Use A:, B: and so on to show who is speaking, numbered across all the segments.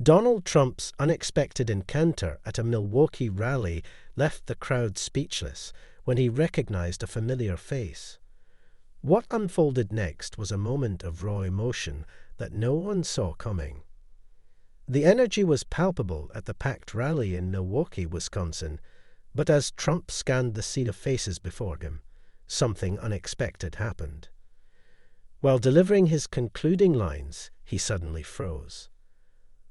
A: Donald Trump's unexpected encounter at a Milwaukee rally left the crowd speechless when he recognized a familiar face. What unfolded next was a moment of raw emotion that no one saw coming. The energy was palpable at the packed rally in Milwaukee, Wisconsin, but as Trump scanned the sea of faces before him, something unexpected happened. While delivering his concluding lines, he suddenly froze.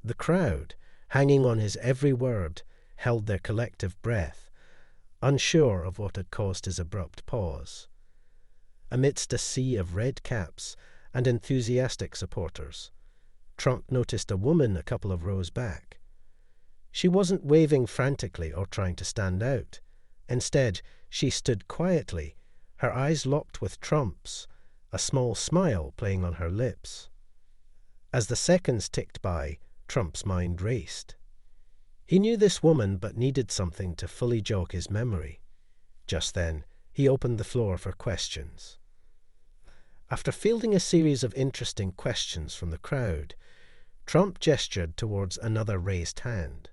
A: The crowd, hanging on his every word, held their collective breath, unsure of what had caused his abrupt pause. Amidst a sea of red caps and enthusiastic supporters, Trump noticed a woman a couple of rows back. She wasn't waving frantically or trying to stand out. Instead, she stood quietly, her eyes locked with Trump's, a small smile playing on her lips. As the seconds ticked by, Trump's mind raced. He knew this woman but needed something to fully jog his memory. Just then, he opened the floor for questions. After fielding a series of interesting questions from the crowd, Trump gestured towards another raised hand.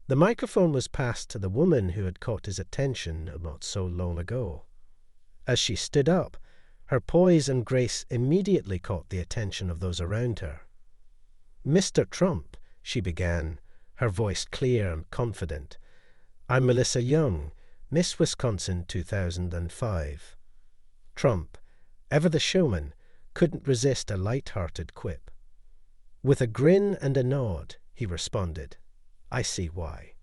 A: The microphone was passed to the woman who had caught his attention not so long ago. As she stood up, her poise and grace immediately caught the attention of those around her. "Mr. Trump," she began, her voice clear and confident, "I'm Melissa Young, Miss Wisconsin 2005. Trump, ever the showman, couldn't resist a light-hearted quip. With a grin and a nod, he responded, "I see why."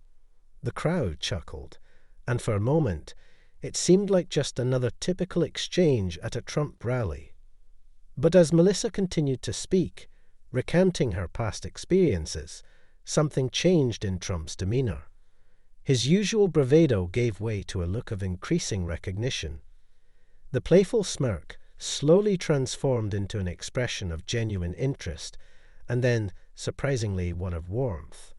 A: The crowd chuckled, and for a moment, it seemed like just another typical exchange at a Trump rally. But as Melissa continued to speak, recounting her past experiences, something changed in Trump's demeanor. His usual bravado gave way to a look of increasing recognition. The playful smirk slowly transformed into an expression of genuine interest, and then, surprisingly, one of warmth.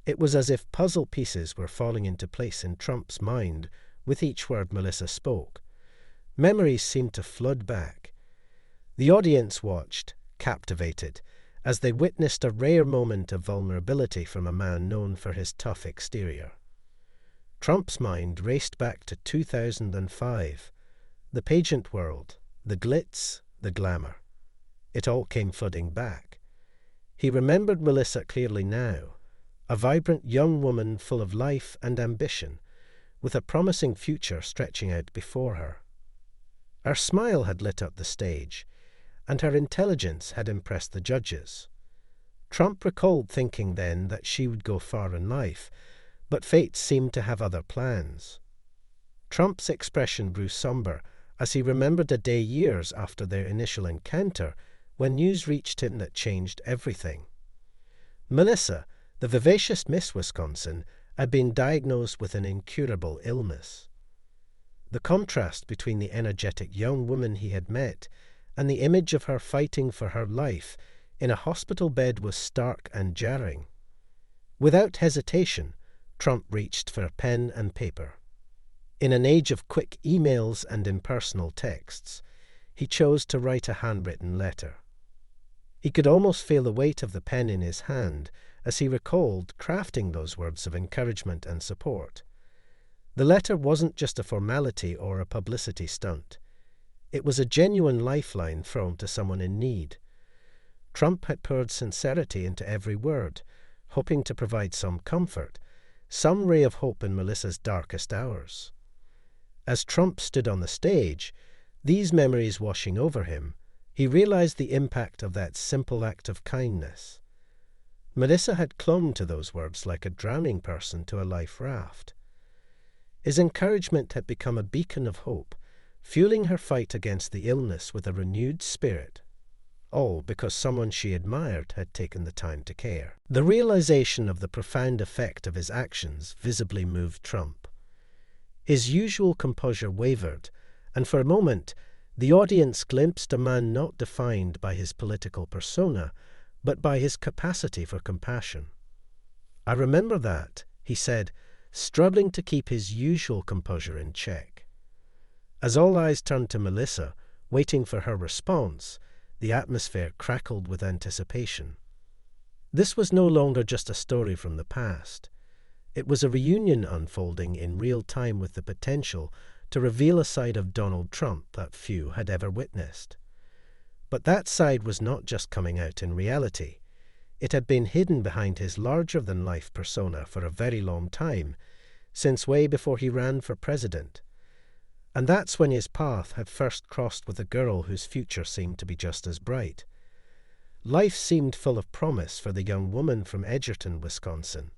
A: It was as if puzzle pieces were falling into place in Trump's mind with each word Melissa spoke. Memories seemed to flood back. The audience watched, captivated, as they witnessed a rare moment of vulnerability from a man known for his tough exterior. Trump's mind raced back to 2005, the pageant world, the glitz, the glamour. It all came flooding back. He remembered Melissa clearly now, a vibrant young woman full of life and ambition, with a promising future stretching out before her. Her smile had lit up the stage, and her intelligence had impressed the judges. Trump recalled thinking then that she would go far in life, but fate seemed to have other plans. Trump's expression grew somber as he remembered a day years after their initial encounter when news reached him that changed everything. Melissa, the vivacious Miss Wisconsin, had been diagnosed with an incurable illness. The contrast between the energetic young woman he had met and the image of her fighting for her life in a hospital bed was stark and jarring. Without hesitation, Trump reached for a pen and paper. In an age of quick emails and impersonal texts, he chose to write a handwritten letter. He could almost feel the weight of the pen in his hand as he recalled crafting those words of encouragement and support. The letter wasn't just a formality or a publicity stunt. It was a genuine lifeline thrown to someone in need. Trump had poured sincerity into every word, hoping to provide some comfort, some ray of hope in Melissa's darkest hours. As Trump stood on the stage, these memories washing over him, he realized the impact of that simple act of kindness. Melissa had clung to those words like a drowning person to a life raft. His encouragement had become a beacon of hope, fueling her fight against the illness with a renewed spirit, all because someone she admired had taken the time to care. The realization of the profound effect of his actions visibly moved Trump. His usual composure wavered, and for a moment the audience glimpsed a man not defined by his political persona, but by his capacity for compassion. "I remember that," he said, struggling to keep his usual composure in check. As all eyes turned to Melissa, waiting for her response, the atmosphere crackled with anticipation. This was no longer just a story from the past. It was a reunion unfolding in real time with the potential to reveal a side of Donald Trump that few had ever witnessed. But that side was not just coming out in reality. It had been hidden behind his larger-than-life persona for a very long time, since way before he ran for president. And that's when his path had first crossed with a girl whose future seemed to be just as bright. Life seemed full of promise for the young woman from Edgerton, Wisconsin.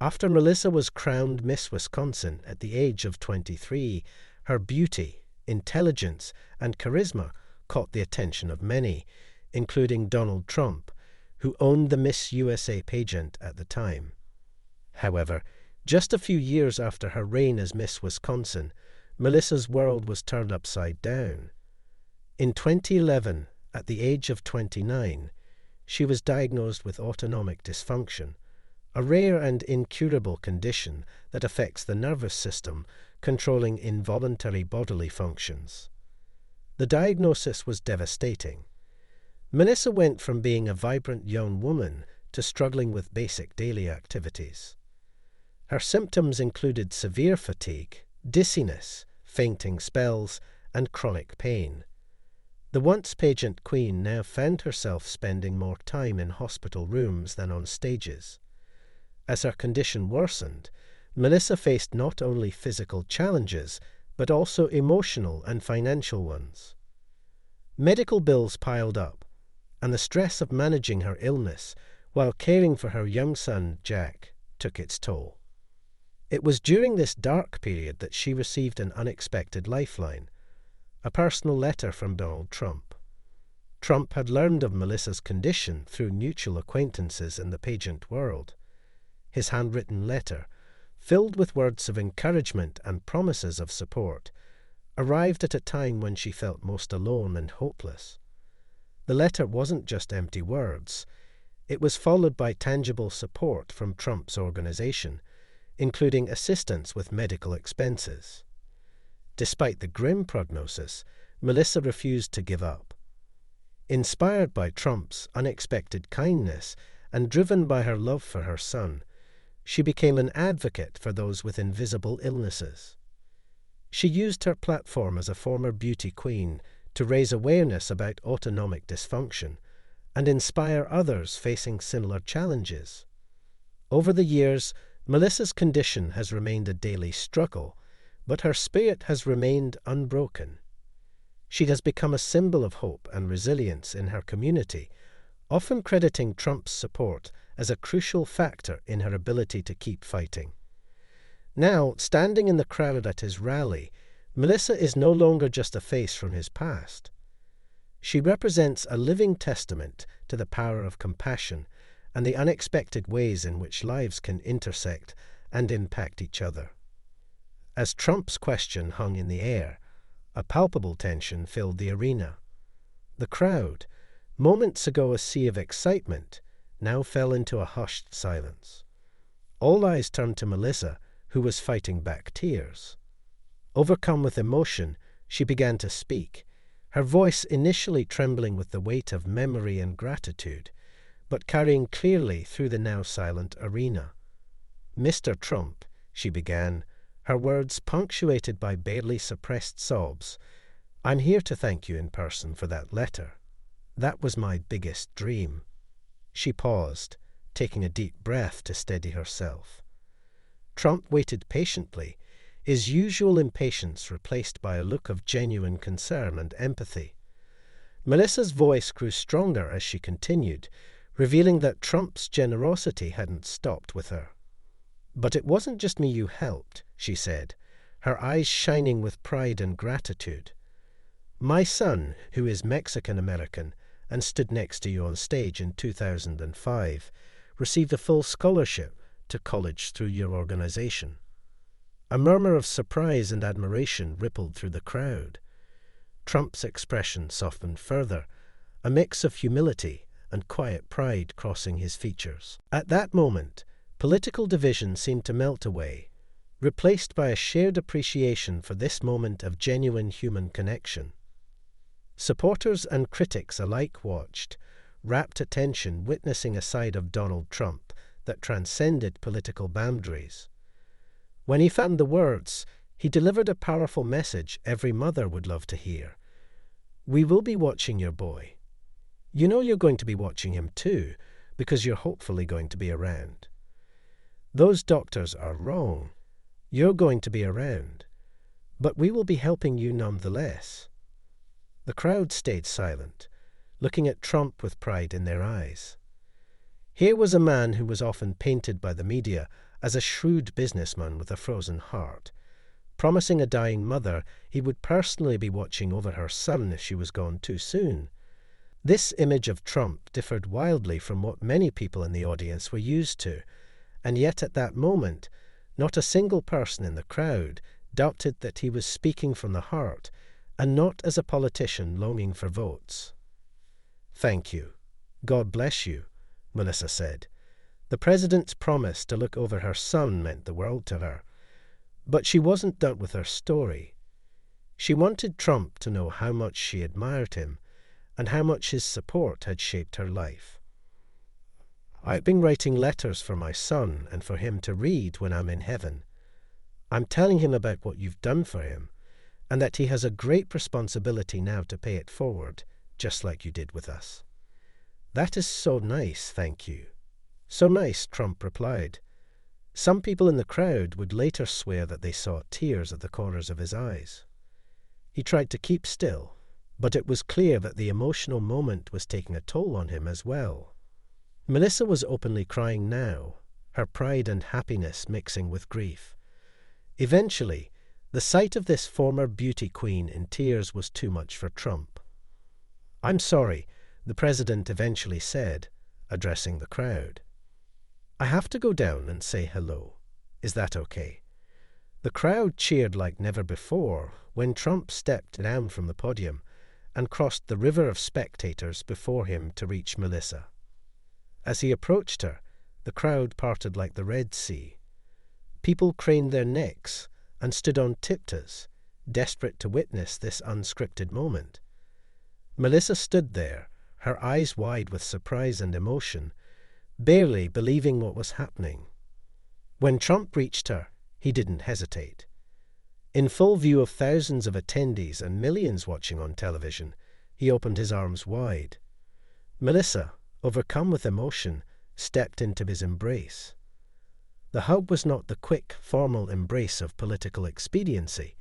A: After Melissa was crowned Miss Wisconsin at the age of 23, her beauty, intelligence, and charisma caught the attention of many, including Donald Trump, who owned the Miss USA pageant at the time. However, just a few years after her reign as Miss Wisconsin, Melissa's world was turned upside down. In 2011, at the age of 29, she was diagnosed with autonomic dysfunction, a rare and incurable condition that affects the nervous system, controlling involuntary bodily functions. The diagnosis was devastating. Melissa went from being a vibrant young woman to struggling with basic daily activities. Her symptoms included severe fatigue, dizziness, fainting spells, and chronic pain. The once pageant queen now found herself spending more time in hospital rooms than on stages. As her condition worsened, Melissa faced not only physical challenges, but also emotional and financial ones. Medical bills piled up, and the stress of managing her illness while caring for her young son, Jack, took its toll. It was during this dark period that she received an unexpected lifeline, a personal letter from Donald Trump. Trump had learned of Melissa's condition through mutual acquaintances in the pageant world. His handwritten letter, filled with words of encouragement and promises of support, arrived at a time when she felt most alone and hopeless. The letter wasn't just empty words. It was followed by tangible support from Trump's organization, including assistance with medical expenses. Despite the grim prognosis, Melissa refused to give up. Inspired by Trump's unexpected kindness and driven by her love for her son, she became an advocate for those with invisible illnesses. She used her platform as a former beauty queen to raise awareness about autonomic dysfunction and inspire others facing similar challenges. Over the years, Melissa's condition has remained a daily struggle, but her spirit has remained unbroken. She has become a symbol of hope and resilience in her community, often crediting Trump's support as a crucial factor in her ability to keep fighting. Now, standing in the crowd at his rally, Melissa is no longer just a face from his past. She represents a living testament to the power of compassion and the unexpected ways in which lives can intersect and impact each other. As Trump's question hung in the air, a palpable tension filled the arena. The crowd, moments ago a sea of excitement, now fell into a hushed silence. All eyes turned to Melissa, who was fighting back tears. Overcome with emotion, she began to speak, her voice initially trembling with the weight of memory and gratitude, but carrying clearly through the now silent arena. "Mr. Trump," she began, her words punctuated by barely suppressed sobs, "I'm here to thank you in person for that letter. That was my biggest dream." She paused, taking a deep breath to steady herself. Trump waited patiently, his usual impatience replaced by a look of genuine concern and empathy. Melissa's voice grew stronger as she continued, revealing that Trump's generosity hadn't stopped with her. "But it wasn't just me you helped," she said, her eyes shining with pride and gratitude. "My son, who is Mexican-American and stood next to you on stage in 2005, received a full scholarship to college through your organization." A murmur of surprise and admiration rippled through the crowd. Trump's expression softened further, a mix of humility and quiet pride crossing his features. At that moment, political division seemed to melt away, replaced by a shared appreciation for this moment of genuine human connection. Supporters and critics alike watched, rapt attention witnessing a side of Donald Trump that transcended political boundaries. When he found the words, he delivered a powerful message every mother would love to hear. We will be watching your boy. You know you're going to be watching him too, because you're hopefully going to be around. Those doctors are wrong. You're going to be around. But we will be helping you nonetheless. The crowd stayed silent, looking at Trump with pride in their eyes. Here was a man who was often painted by the media as a shrewd businessman with a frozen heart, promising a dying mother he would personally be watching over her son if she was gone too soon. This image of Trump differed wildly from what many people in the audience were used to, and yet at that moment, not a single person in the crowd doubted that he was speaking from the heart, and not as a politician longing for votes. "Thank you. God bless you," Melissa said. The president's promise to look over her son meant the world to her. But she wasn't done with her story. She wanted Trump to know how much she admired him, and how much his support had shaped her life. "I've been writing letters for my son and for him to read when I'm in heaven. I'm telling him about what you've done for him, and that he has a great responsibility now to pay it forward, just like you did with us." "That is so nice, thank you." "So nice," Trump replied. Some people in the crowd would later swear that they saw tears at the corners of his eyes. He tried to keep still, but it was clear that the emotional moment was taking a toll on him as well. Melissa was openly crying now, her pride and happiness mixing with grief. Eventually, the sight of this former beauty queen in tears was too much for Trump. "I'm sorry," the president eventually said, addressing the crowd. "I have to go down and say hello. Is that okay?" The crowd cheered like never before when Trump stepped down from the podium and crossed the river of spectators before him to reach Melissa. As he approached her, the crowd parted like the Red Sea. People craned their necks and stood on tiptoes, desperate to witness this unscripted moment. Melissa stood there, her eyes wide with surprise and emotion, barely believing what was happening. When Trump reached her, he didn't hesitate. In full view of thousands of attendees and millions watching on television, he opened his arms wide. Melissa, overcome with emotion, stepped into his embrace. The hug was not the quick, formal embrace of political expediency.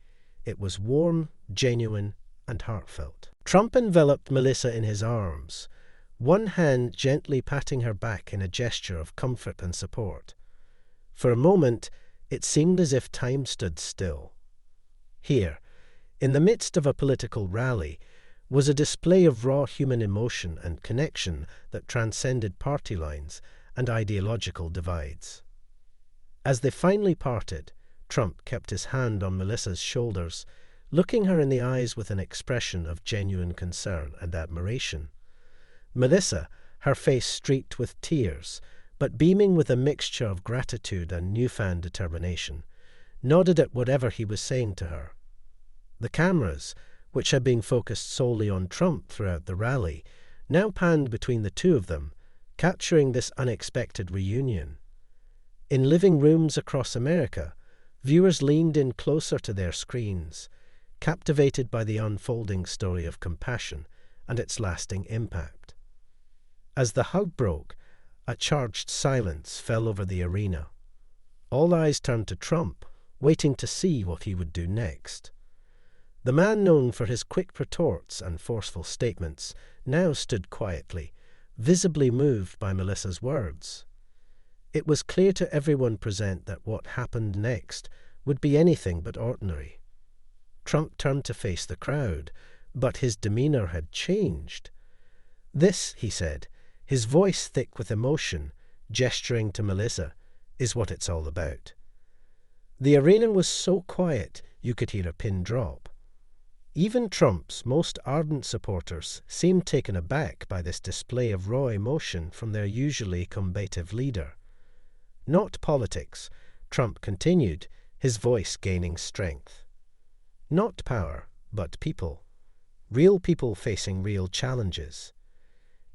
A: It was warm, genuine, and heartfelt. Trump enveloped Melissa in his arms, one hand gently patting her back in a gesture of comfort and support. For a moment, it seemed as if time stood still. Here, in the midst of a political rally, was a display of raw human emotion and connection that transcended party lines and ideological divides. As they finally parted, Trump kept his hand on Melissa's shoulders, looking her in the eyes with an expression of genuine concern and admiration. Melissa, her face streaked with tears, but beaming with a mixture of gratitude and newfound determination, nodded at whatever he was saying to her. The cameras, which had been focused solely on Trump throughout the rally, now panned between the two of them, capturing this unexpected reunion. In living rooms across America, viewers leaned in closer to their screens, captivated by the unfolding story of compassion and its lasting impact. As the hug broke, a charged silence fell over the arena. All eyes turned to Trump, waiting to see what he would do next. The man known for his quick retorts and forceful statements now stood quietly, visibly moved by Melissa's words. It was clear to everyone present that what happened next would be anything but ordinary. Trump turned to face the crowd, but his demeanor had changed. "This," he said, his voice thick with emotion, gesturing to Melissa, "is what it's all about." The arena was so quiet you could hear a pin drop. Even Trump's most ardent supporters seemed taken aback by this display of raw emotion from their usually combative leader. "Not politics," Trump continued, his voice gaining strength. "Not power, but people. Real people facing real challenges.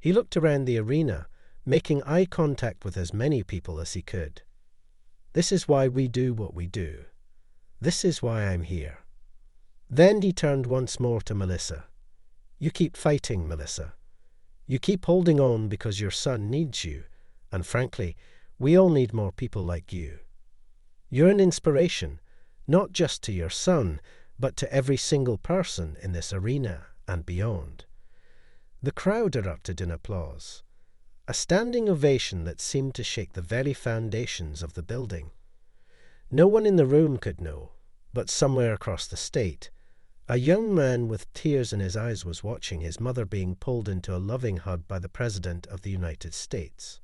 A: He looked around the arena, making eye contact with as many people as he could. "This is why we do what we do. This is why I'm here." Then he turned once more to Melissa. "You keep fighting, Melissa. You keep holding on because your son needs you, and frankly, we all need more people like you. You're an inspiration, not just to your son, but to every single person in this arena and beyond." The crowd erupted in applause, a standing ovation that seemed to shake the very foundations of the building. No one in the room could know, but somewhere across the state, a young man with tears in his eyes was watching his mother being pulled into a loving hug by the President of the United States.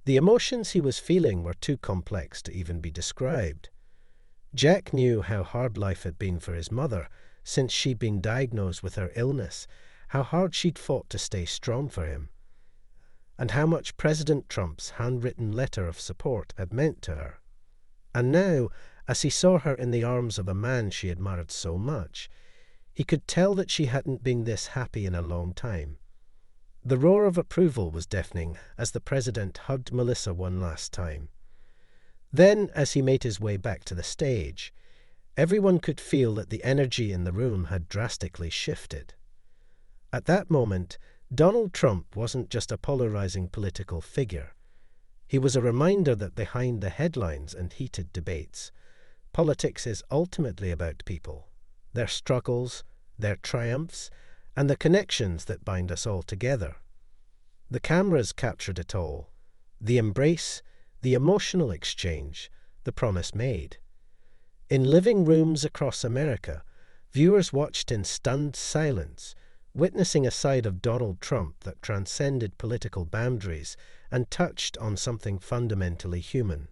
A: The emotions he was feeling were too complex to even be described. Jack knew how hard life had been for his mother since she'd been diagnosed with her illness, how hard she'd fought to stay strong for him, and how much President Trump's handwritten letter of support had meant to her. And now, as he saw her in the arms of a man she admired so much, he could tell that she hadn't been this happy in a long time. The roar of approval was deafening as the president hugged Melissa one last time. Then, as he made his way back to the stage, everyone could feel that the energy in the room had drastically shifted. At that moment, Donald Trump wasn't just a polarizing political figure. He was a reminder that behind the headlines and heated debates, politics is ultimately about people, their struggles, their triumphs, and the connections that bind us all together. The cameras captured it all: the embrace, the emotional exchange, the promise made. In living rooms across America, viewers watched in stunned silence, witnessing a side of Donald Trump that transcended political boundaries and touched on something fundamentally human.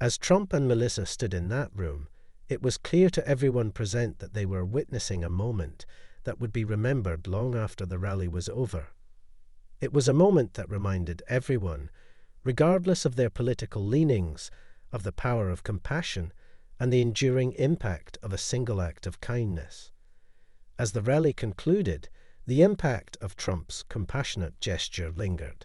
A: As Trump and Melissa stood in that room, it was clear to everyone present that they were witnessing a moment that would be remembered long after the rally was over. It was a moment that reminded everyone, regardless of their political leanings, of the power of compassion and the enduring impact of a single act of kindness. As the rally concluded, the impact of Trump's compassionate gesture lingered.